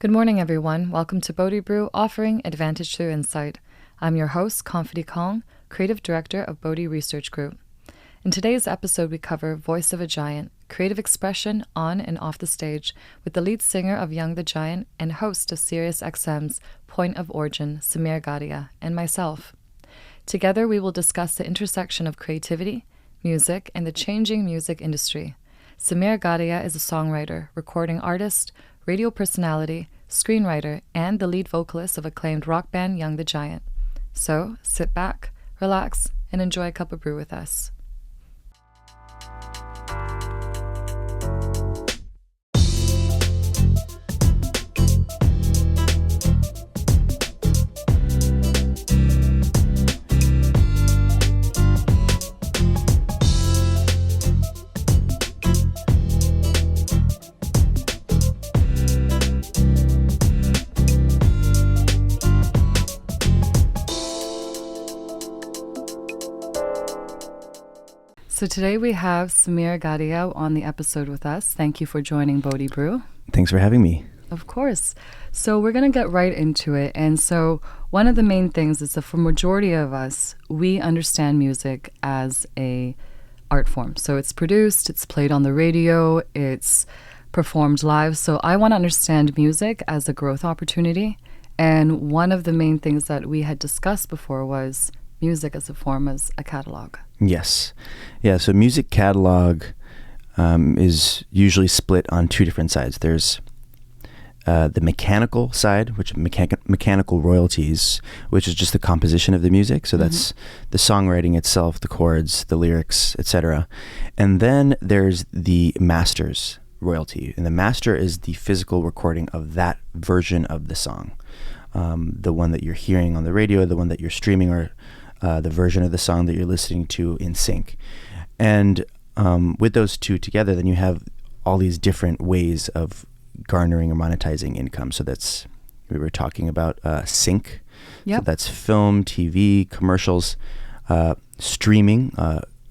Good morning, everyone. Welcome to BodhiBrew, offering advantage through insight. I'm your host, Confidy Kong, creative director of Bodhi Research Group. In today's episode, we cover Voice of a Giant, creative expression on and off the stage, with the lead singer of Young the Giant and host of SiriusXM's Point of Origin, Sameer Gadhia, and myself. Together, we will discuss the intersection of creativity, music, and the changing music industry. Sameer Gadhia is a songwriter, recording artist, radio personality, screenwriter, and the lead vocalist of acclaimed rock band Young the Giant. So, sit back, relax, and enjoy a cup of brew with us. So today we have Sameer Gadhia on the episode with us. Thank you for joining BodhiBrew. Thanks for having me. Of course. So we're going to get right into it. And so one of the main things is that for majority of us, we understand music as a art form. So it's produced, it's played on the radio, it's performed live. So I want to understand music as a growth opportunity. And one of the main things that we had discussed before was music as a form, as a catalog. Yes. Yeah, so music catalog is usually split on two different sides. There's the mechanical side, which mechanical royalties, which is just the composition of the music. So that's the songwriting itself, the chords, the lyrics, etc. And then there's the master's royalty. And the master is the physical recording of that version of the song. The one that you're hearing on the radio, the one that you're streaming, or the version of the song that you're listening to in sync. And with those two together, then you have all these different ways of garnering or monetizing income. So we were talking about sync. Yep. So that's film, TV, commercials, streaming,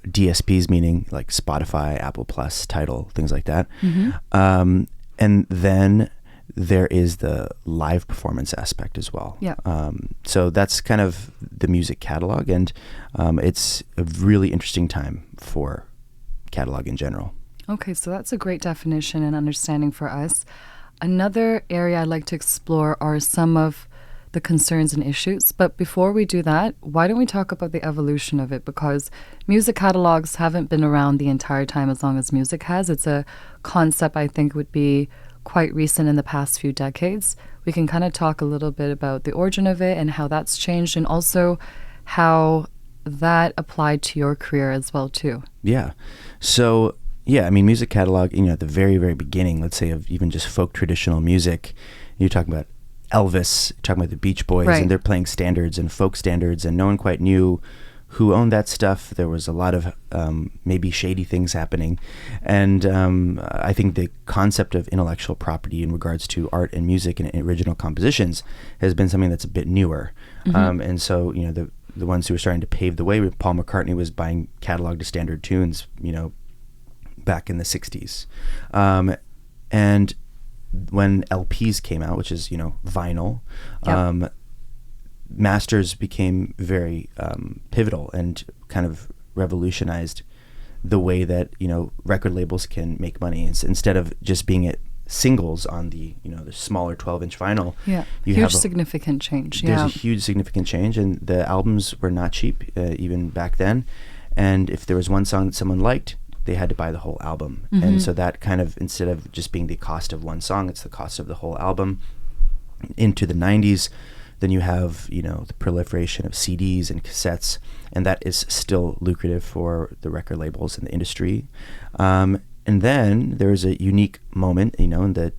DSPs, meaning like Spotify, Apple Plus, Tidal, things like that. And then there is the live performance aspect as well. Yeah. So that's kind of the music catalog, and it's a really interesting time for catalog in general. Okay, so that's a great definition and understanding for us. Another area I'd like to explore are some of the concerns and issues. But before we do that, why don't we talk about the evolution of it? Because music catalogs haven't been around the entire time as long as music has. It's a concept I think would be quite recent in the past few decades. We can kind of talk a little bit about the origin of it and how that's changed, and also how that applied to your career as well too. Yeah. So yeah, I mean, music catalog, at the very, very beginning, let's say, of even just folk traditional music, you're talking about Elvis, you're talking about the Beach Boys, right, and they're playing standards and folk standards, and no one quite knew who owned that stuff. There was a lot of maybe shady things happening. And I think the concept of intellectual property in regards to art and music and original compositions has been something that's a bit newer. And so, the ones who were starting to pave the way, Paul McCartney was buying catalog to standard tunes, back in the 60s. And when LPs came out, which is, vinyl, yep, masters became very pivotal and kind of revolutionized the way that record labels can make money. Instead of just being at singles on the the smaller 12-inch vinyl, significant change. There's a huge significant change, and the albums were not cheap even back then. And if there was one song that someone liked, they had to buy the whole album. And so that kind of, instead of just being the cost of one song, it's the cost of the whole album. Into the 90s, then you have, the proliferation of CDs and cassettes, and that is still lucrative for the record labels and the industry. And then there's a unique moment, in the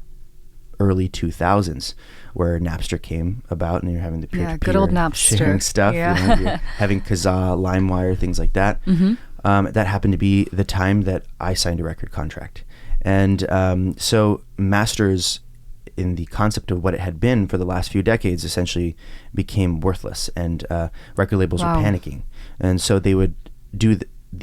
early 2000s where Napster came about, and you're having the peer-to-peer good old Napster sharing stuff. Yeah. You're having Kazaa, LimeWire, things like that. That happened to be the time that I signed a record contract. And so masters, in the concept of what it had been for the last few decades, essentially became worthless, and record labels were panicking. And so they would do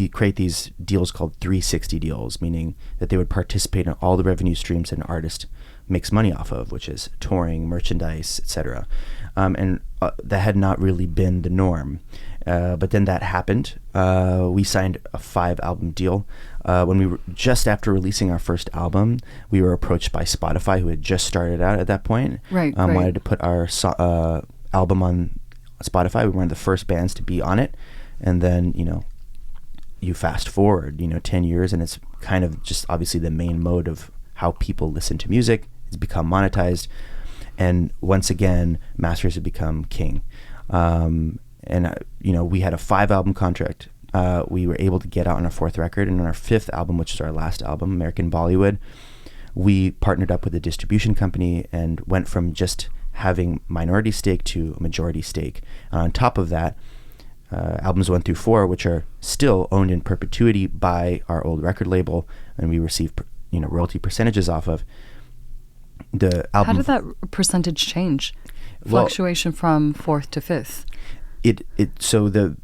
create these deals called 360 deals, meaning that they would participate in all the revenue streams that an artist makes money off of, which is touring, merchandise, etc. And that had not really been the norm. But then that happened. We signed a 5-album deal. When we were just after releasing our first album, we were approached by Spotify, who had just started out at that point. Right. Wanted to put our album on Spotify. We were one of the first bands to be on it. And then, you fast forward, 10 years, and it's kind of just obviously the main mode of how people listen to music. It's become monetized. And once again, masters have become king. We had a 5-album contract. We were able to get out on our 4th record, and on our 5th album, which is our last album, American Bollywood, we partnered up with a distribution company and went from just having minority stake to a majority stake. And on top of that, albums 1 through 4, which are still owned in perpetuity by our old record label, and we receive royalty percentages off of the album. How did that percentage change? Fluctuation from 4th to 5th. So the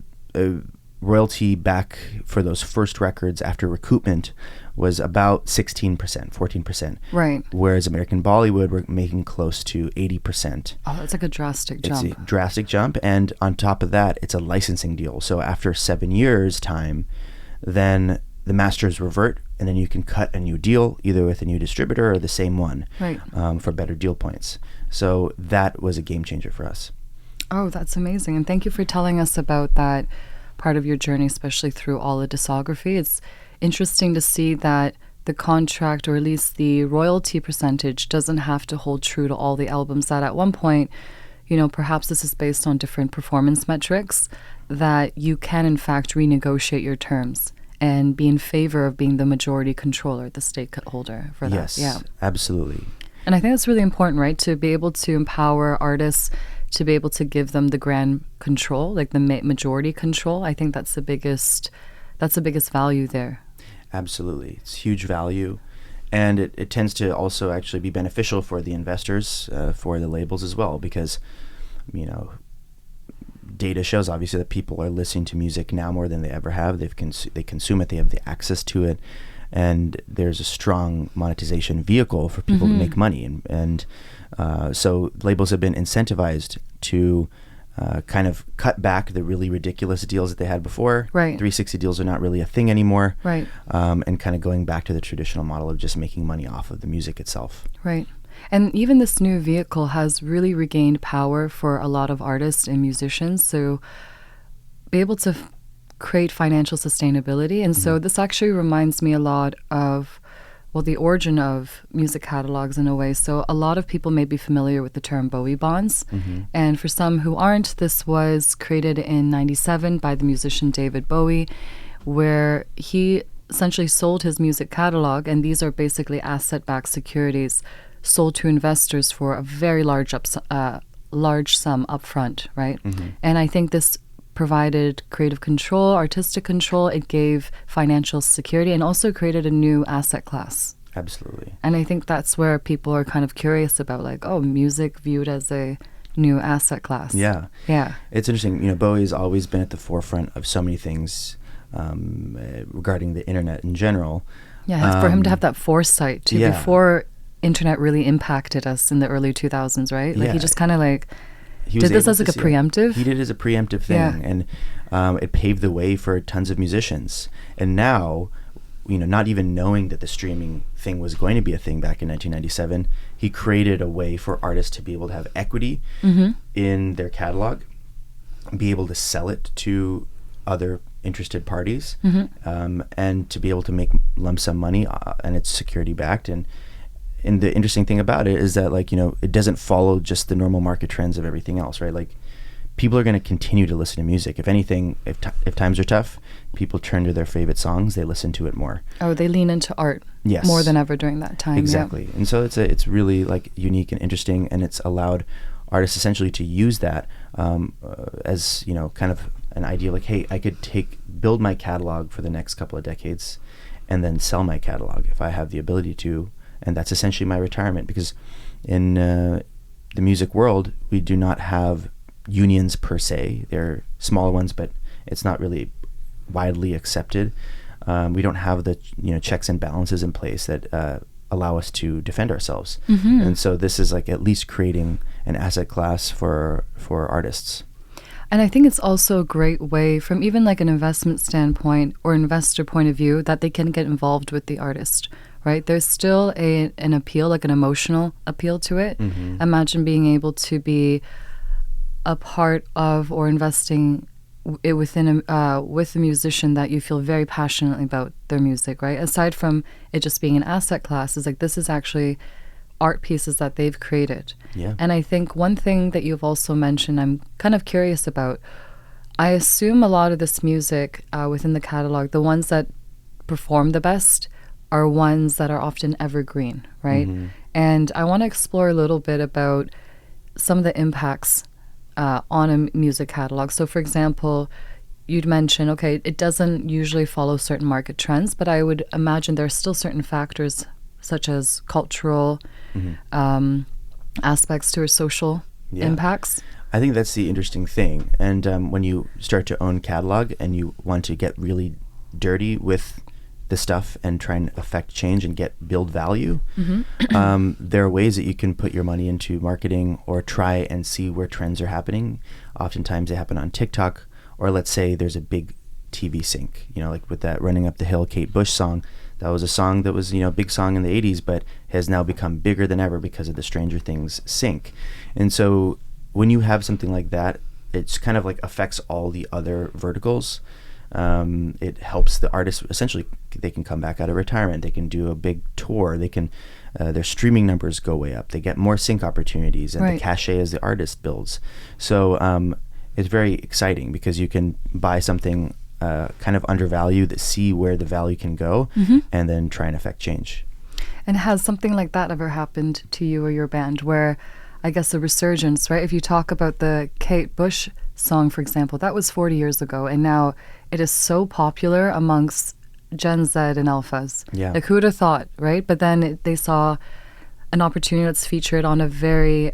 royalty back for those first records after recoupment was about 16%, 14%. Right. Whereas American Bollywood, we're making close to 80%. Oh, that's like a drastic jump. It's a drastic jump. And on top of that, it's a licensing deal. So after 7 years' time, then the masters revert, and then you can cut a new deal, either with a new distributor or the same one, right, for better deal points. So that was a game changer for us. Oh, that's amazing. And thank you for telling us about that part of your journey, especially through all the discography. It's interesting to see that the contract, or at least the royalty percentage, doesn't have to hold true to all the albums. That at one point, perhaps this is based on different performance metrics, that you can in fact renegotiate your terms and be in favor of being the majority controller, the stakeholder for that. Yes, yeah, absolutely. And I think that's really important, right? To be able to empower artists, to be able to give them the grand control, like the majority control. I think that's the biggest value there. Absolutely. It's huge value. And it tends to also actually be beneficial for the investors, for the labels as well, because, data shows obviously that people are listening to music now more than they ever have. They consume it. They have the access to it. And there's a strong monetization vehicle for people to make money. And so labels have been incentivized to kind of cut back the really ridiculous deals that they had before. Right. 360 deals are not really a thing anymore. Right. And kind of going back to the traditional model of just making money off of the music itself. Right. And even this new vehicle has really regained power for a lot of artists and musicians. So be able to create financial sustainability. And so this actually reminds me a lot of, the origin of music catalogs in a way. So a lot of people may be familiar with the term Bowie bonds. And for some who aren't, this was created in 1997 by the musician David Bowie, where he essentially sold his music catalog, and these are basically asset-backed securities sold to investors for a very large sum upfront, right? And I think this provided creative control, artistic control. It gave financial security and also created a new asset class. Absolutely. And I think that's where people are kind of curious about, like, music viewed as a new asset class. Yeah. Yeah. It's interesting. Bowie's always been at the forefront of so many things regarding the internet in general. Yeah, for him to have that foresight too, before internet really impacted us in the early 2000s, right? Like he just kind of did this as like a preemptive? He did it as a preemptive thing, and it paved the way for tons of musicians. And now, not even knowing that the streaming thing was going to be a thing back in 1997, he created a way for artists to be able to have equity in their catalog, be able to sell it to other interested parties, and to be able to make lump sum money, and it's security backed. And the interesting thing about it is that, it doesn't follow just the normal market trends of everything else, right? Like, people are going to continue to listen to music. If anything, if times are tough, people turn to their favorite songs. They listen to it more. Oh, they lean into art more than ever during that time. Exactly. Yeah. And so it's really unique and interesting, and it's allowed artists essentially to use that as, kind of an idea like, hey, I could build my catalog for the next couple of decades and then sell my catalog if I have the ability to. And that's essentially my retirement, because in the music world, we do not have unions per se. They're smaller ones, but it's not really widely accepted. We don't have the checks and balances in place that allow us to defend ourselves. And so this is like at least creating an asset class for artists. And I think it's also a great way from even like an investment standpoint or investor point of view that they can get involved with the artist, right? There's still an appeal, like an emotional appeal to it. Imagine being able to be a part of or investing it within with a musician that you feel very passionately about their music, right? Aside from it just being an asset class, is like this is actually art pieces that they've created. Yeah. And I think one thing that you've also mentioned, I'm kind of curious about. I assume a lot of this music within the catalog, the ones that perform the best are ones that are often evergreen, right? And I want to explore a little bit about some of the impacts on a music catalog. So for example, you'd mention, okay, it doesn't usually follow certain market trends, but I would imagine there are still certain factors such as cultural aspects to or social impacts. I think that's the interesting thing. And when you start to own catalog and you want to get really dirty with the stuff and try and affect change and build value, there are ways that you can put your money into marketing or try and see where trends are happening. Oftentimes they happen on TikTok, or let's say there's a big TV sync, like with that Running Up the Hill Kate Bush song. That was a song that was, a big song in the 80s, but has now become bigger than ever because of the Stranger Things sync. And so when you have something like that, it's kind of like affects all the other verticals. It helps the artists, essentially, they can come back out of retirement. They can do a big tour. They can, their streaming numbers go way up. They get more sync opportunities, and the cachet as the artist builds. So it's very exciting because you can buy something kind of undervalued, see where the value can go, and then try and affect change. And has something like that ever happened to you or your band where, I guess, a resurgence, right? If you talk about the Kate Bush song, for example, that was 40 years ago, and now it is so popular amongst Gen Z and Alphas. Yeah. Like, who would have thought, right? But then they saw an opportunity that's featured on a very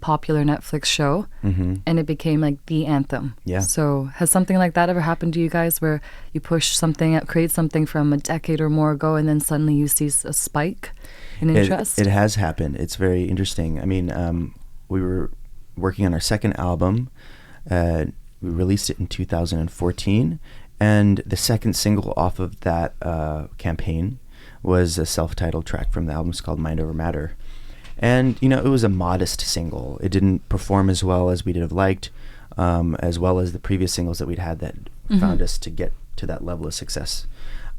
popular Netflix show, and it became like the anthem. Yeah. So has something like that ever happened to you guys where you push something, create something from a decade or more ago, and then suddenly you see a spike in interest? It has happened. It's very interesting. I mean, we were working on our second album. We released it in 2014, and the second single off of that campaign was a self-titled track from the album. It's called Mind Over Matter. And, it was a modest single. It didn't perform as well as we'd have liked, as well as the previous singles that we'd had that found us to get to that level of success.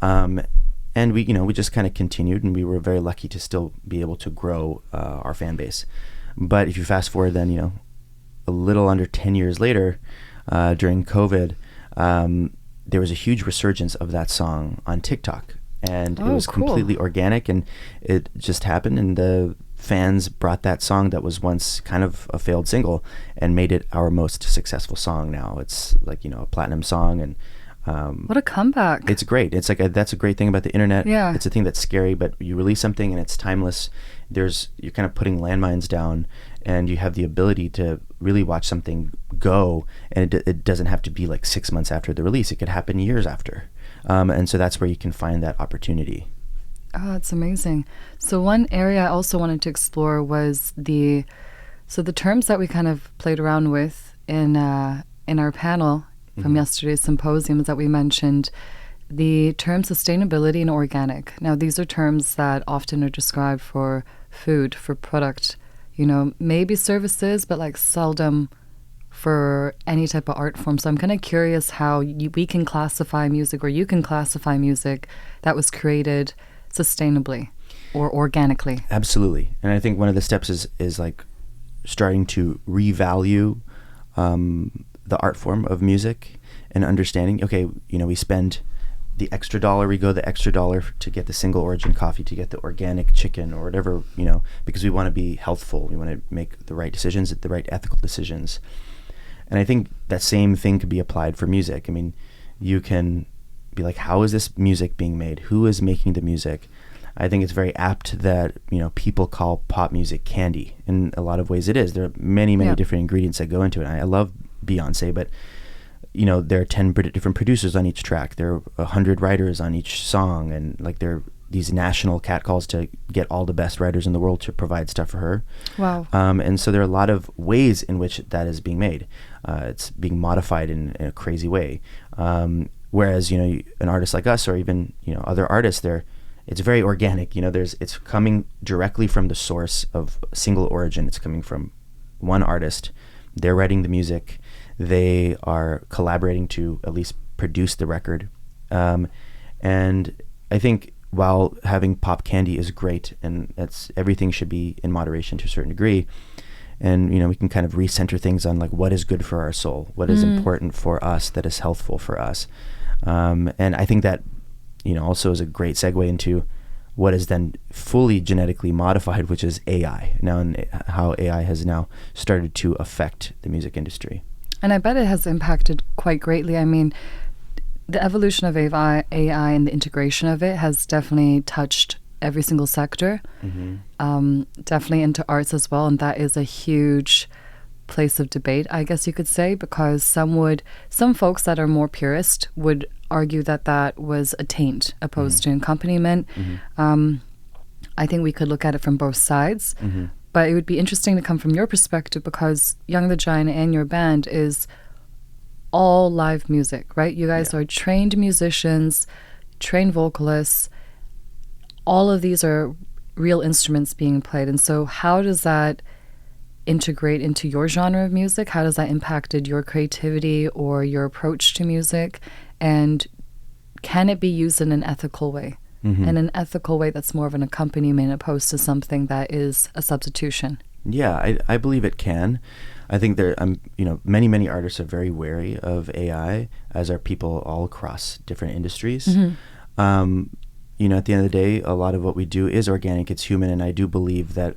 And we just kind of continued, and we were very lucky to still be able to grow our fan base. But if you fast forward then, a little under 10 years later, during COVID, there was a huge resurgence of that song on TikTok. And it was completely organic, and it just happened, and the fans brought that song that was once kind of a failed single and made it our most successful song. Now it's like, a platinum song, and what a comeback. It's great. It's like that's a great thing about the internet. Yeah. It's a thing that's scary, but you release something and it's timeless. You're kind of putting landmines down, and you have the ability to really watch something go, and it doesn't have to be like 6 months after the release. It could happen years after. And so that's where you can find that opportunity. Oh, that's amazing. So one area I also wanted to explore was the terms that we kind of played around with in our panel from yesterday's symposiums that we mentioned, the term sustainability and organic. Now, these are terms that often are described for food, for product, maybe services, but like seldom for any type of art form. So I'm kind of curious how we can classify music, or you can classify music that was created sustainably or organically. Absolutely. And I think one of the steps is like starting to revalue the art form of music and understanding, okay, we spend the extra dollar, we go the extra dollar to get the single origin coffee, to get the organic chicken or whatever, because we want to be healthful. We want to make the right decisions, the right ethical decisions. And I think that same thing could be applied for music. I mean, you can be like, how is this music being made? Who is making the music? I think it's very apt that, people call pop music candy. In a lot of ways it is. There are many different ingredients that go into it. I love Beyonce, but, there are 10 different producers on each track. There are 100 writers on each song, and like there are these national catcalls to get all the best writers in the world to provide stuff for her. Wow. And so there are a lot of ways in which that is being made. It's being modified in a crazy way. Whereas, an artist like us, or even, other artists, it's very organic. It's coming directly from the source of single origin. It's coming from one artist. They're writing the music. They are collaborating to at least produce the record. And I think while having pop candy is great, and everything should be in moderation to a certain degree, and we can kind of recenter things on like what is good for our soul, what is important for us, that is healthful for us. And I think that also is a great segue into what is then fully genetically modified, which is AI now, and how AI has now started to affect the music industry. And I bet it has impacted quite greatly. I mean, the evolution of AI and the integration of it has definitely touched every single sector, definitely into arts as well. And that is a huge place of debate, I guess you could say, because some folks that are more purist would argue that was a taint opposed to accompaniment. I think we could look at it from both sides, but it would be interesting to come from your perspective, because Young the Giant and your band is all live music, right? You guys are trained musicians, trained vocalists. All of these are real instruments being played. And so how does that integrate into your genre of music? How does that impacted your creativity or your approach to music? And can it be used in an ethical way? In an ethical way that's more of an accompaniment opposed to something that is a substitution? Yeah, I believe it can. I think many artists are very wary of AI, as are people all across different industries. At the end of the day, a lot of what we do is organic, it's human, and I do believe that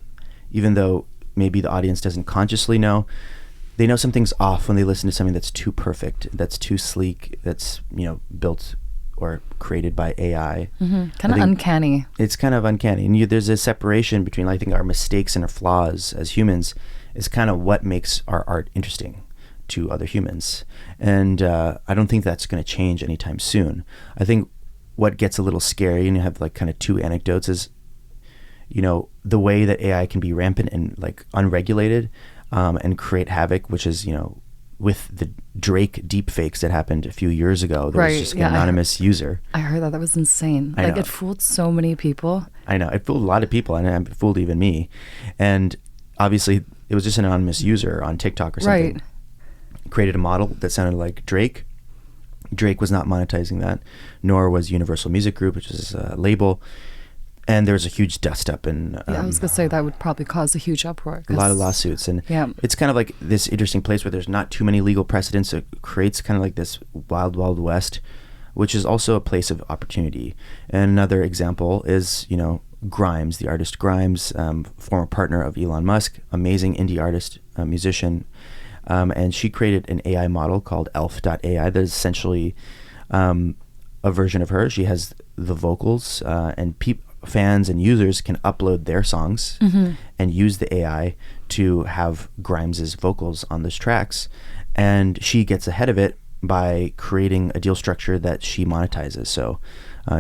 even though maybe the audience doesn't consciously know, they know something's off when they listen to something that's too perfect, that's too sleek, that's built or created by AI. Kind of uncanny. It's kind of uncanny. And there's a separation between, I think, our mistakes and our flaws as humans is kind of what makes our art interesting to other humans. And I don't think that's going to change anytime soon. I think what gets a little scary, and you have like kind of two anecdotes, is, the way that AI can be rampant and like unregulated and create havoc, which is, with the Drake deepfakes that happened a few years ago. There was just an anonymous user. I heard that. That was insane. I know. It fooled so many people. I know. It fooled a lot of people, and it fooled even me. And obviously, it was just an anonymous user on TikTok or something. Right. Created a model that sounded like Drake. Drake was not monetizing that, nor was Universal Music Group, which is a label. And there was a huge dust up, and I was going to say that would probably cause a huge uproar. A lot of lawsuits, and it's kind of like this interesting place where there's not too many legal precedents. It creates kind of like this wild, wild west, which is also a place of opportunity. And another example is, Grimes, the artist Grimes, former partner of Elon Musk, amazing indie artist, musician, and she created an AI model called elf.ai that is essentially a version of her. She has the vocals, and fans and users can upload their songs and use the AI to have Grimes's vocals on those tracks. And she gets ahead of it by creating a deal structure that she monetizes. So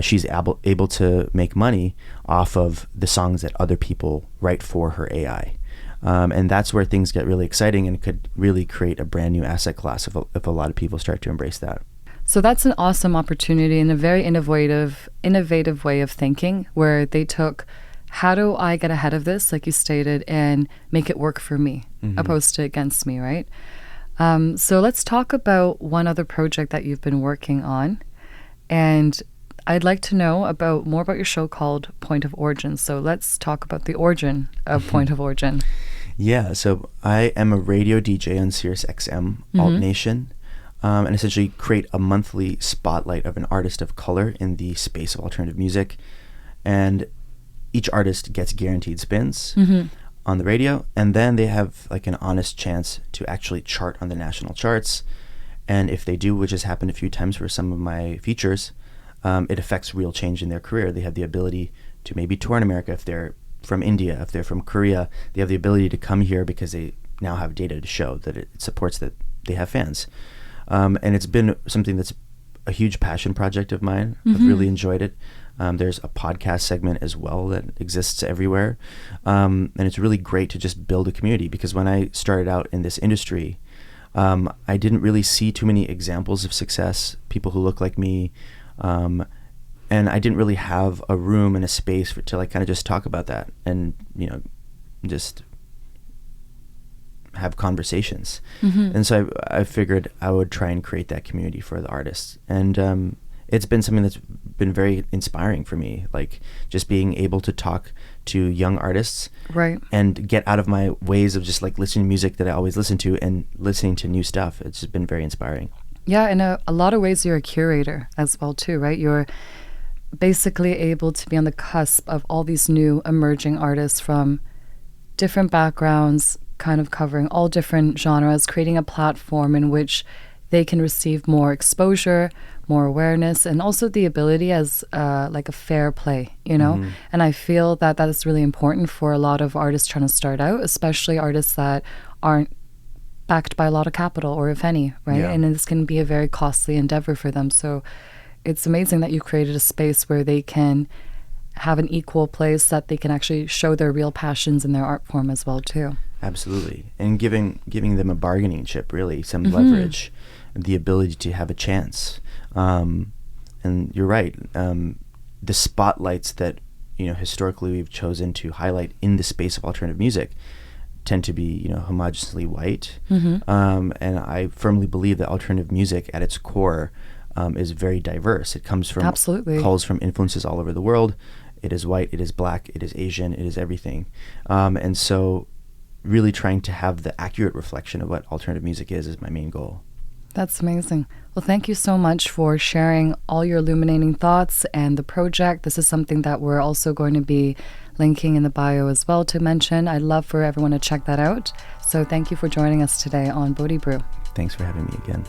she's able to make money off of the songs that other people write for her AI. And that's where things get really exciting and could really create a brand new asset class if a lot of people start to embrace that. So that's an awesome opportunity and a very innovative way of thinking, where they took, how do I get ahead of this, like you stated, and make it work for me, opposed to against me, right? So let's talk about one other project that you've been working on. And I'd like to know more about your show called Point of Origin. So let's talk about the origin of Point of Origin. Yeah, so I am a radio DJ on SiriusXM, Alt Nation. And essentially create a monthly spotlight of an artist of color in the space of alternative music. And each artist gets guaranteed spins on the radio, and then they have like an honest chance to actually chart on the national charts. And if they do, which has happened a few times for some of my features, it affects real change in their career. They have the ability to maybe tour in America. If they're from India, if they're from Korea, they have the ability to come here because they now have data to show that it supports that they have fans. And it's been something that's a huge passion project of mine. I've really enjoyed it. There's a podcast segment as well that exists everywhere. And it's really great to just build a community, because when I started out in this industry, I didn't really see too many examples of success, people who look like me. And I didn't really have a room and a space to like kind of just talk about that and, just have conversations. And so I figured I would try and create that community for the artists. And it's been something that's been very inspiring for me, like just being able to talk to young artists, right, and get out of my ways of just like listening to music that I always listen to and listening to new stuff. It's just been very inspiring. Yeah, in a lot of ways you're a curator as well too, right? You're basically able to be on the cusp of all these new emerging artists from different backgrounds, kind of covering all different genres, creating a platform in which they can receive more exposure, more awareness, and also the ability as like a fair play, And I feel that that is really important for a lot of artists trying to start out, especially artists that aren't backed by a lot of capital, or if any, right? Yeah. And this can be a very costly endeavor for them. So it's amazing that you created a space where they can have an equal place, that they can actually show their real passions in their art form as well too. Absolutely. And giving them a bargaining chip, really, some leverage, the ability to have a chance. And you're right. The spotlights that, historically we've chosen to highlight in the space of alternative music tend to be, homogeneously white. And I firmly believe that alternative music at its core is very diverse. It comes from calls from influences all over the world. It is white, it is black, it is Asian, it is everything. And so really trying to have the accurate reflection of what alternative music is my main goal. That's amazing. Well, thank you so much for sharing all your illuminating thoughts and the project. This is something that we're also going to be linking in the bio as well to mention. I'd love for everyone to check that out. So thank you for joining us today on BodhiBrew. Thanks for having me again.